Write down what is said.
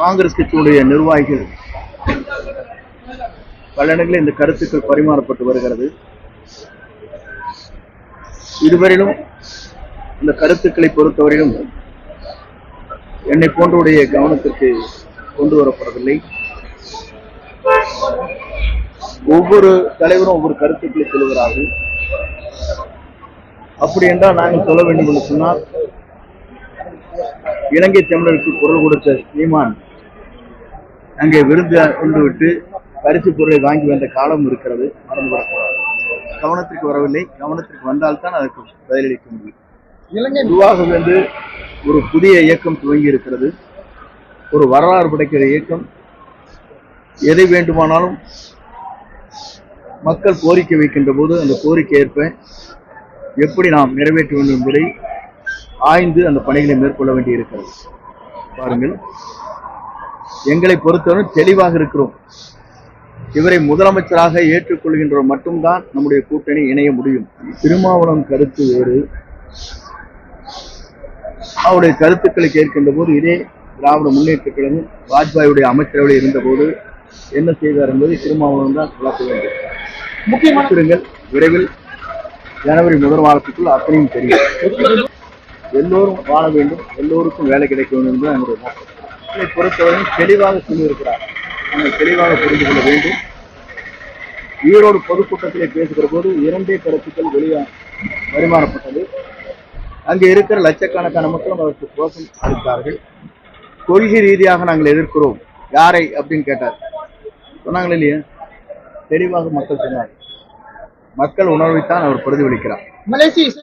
காங்கிரஸ் கட்சியுடைய நிர்வாகிகள் பல இடங்களில் இந்த கருத்துக்கள் பரிமாறப்பட்டு வருகிறது. இதுவரையிலும் இந்த கருத்துக்களை பொறுத்தவரையிலும் என்னை போன்றவுடைய கவனத்திற்கு கொண்டு வரப்படவில்லை. ஒவ்வொரு தலைவரும் ஒவ்வொரு கருத்துக்களை சொல்லுகிறார்கள். அப்படி என்றால் நாங்கள் சொல்ல வேண்டும் என்று சொன்னால், இலங்கை தமிழருக்கு குரல் கொடுத்த சீமான் அங்கே விருந்து கொண்டு விட்டு பரிசு பொருளை வாங்கி வந்த காலம் இருக்கிறது. மறந்துவிடக்கூடாது. கவனத்திற்கு வரவில்லை. கவனத்திற்கு வந்தால்தான் அதற்கு பதிலளிக்க முடியும். இலங்கை நிர்வாகம் என்று ஒரு புதிய இயக்கம் துவங்கி இருக்கிறது. ஒரு வரலாறு படைக்கிற இயக்கம். எதை வேண்டுமானாலும் மக்கள் கோரிக்கை வைக்கின்ற போது அந்த கோரிக்கை ஏற்ப எப்படி நாம் நிறைவேற்ற வேண்டும் என்பதை ஆய்ந்து அந்த பணிகளை மேற்கொள்ள வேண்டி இருக்கிறது. பாருங்கள், எங்களை பொறுத்தவரை தெளிவாக இருக்கிறோம். இவரை முதலமைச்சராக ஏற்றுக்கொள்கின்ற மட்டும்தான் நம்முடைய கூட்டணி இணைய முடியும். திருமாவளவன் கருத்து வேறு. அவருடைய கருத்துக்களை கேட்கின்ற போது இதே திராவிட முன்னேற்ற கழகம் வாஜ்பாயுடைய அமைச்சரவையில் இருந்த போது என்ன செய்தார் என்பதை திருமாவளவன் தான் விளக்க வேண்டும். முக்கியமான விரைவில் ஜனவரி முதல் வாரத்துக்குள் அத்தனையும் தெரியும். எல்லோரும் வாழ வேண்டும், எல்லோருக்கும் வேலை கிடைக்க வேண்டும் என்று நம்முடைய நோக்கம். இதை பொறுத்தவரை தெளிவாக சொல்லியிருக்கிறார். நாங்கள் தெளிவாக புரிந்து கொள்ள வேண்டும். ஈரோடு பொதுக்கூட்டத்திலே பேசுகிற போது 2 கருத்துக்கள் பரிமாறப்பட்டது. அங்கே இருக்கிற லட்சக்கணக்கான மக்களும் அதற்கு கோஷம் அளித்தார்கள். கொள்கை ரீதியாக நாங்கள் எதிர்க்கிறோம். யாரை அப்படின்னு கேட்டார். சொன்னாங்களே இல்லையா? தெளிவாக மக்கள் சொன்னார். மக்கள் உணர்வைத்தான் அவர் பிரதிபலிக்கிறார்.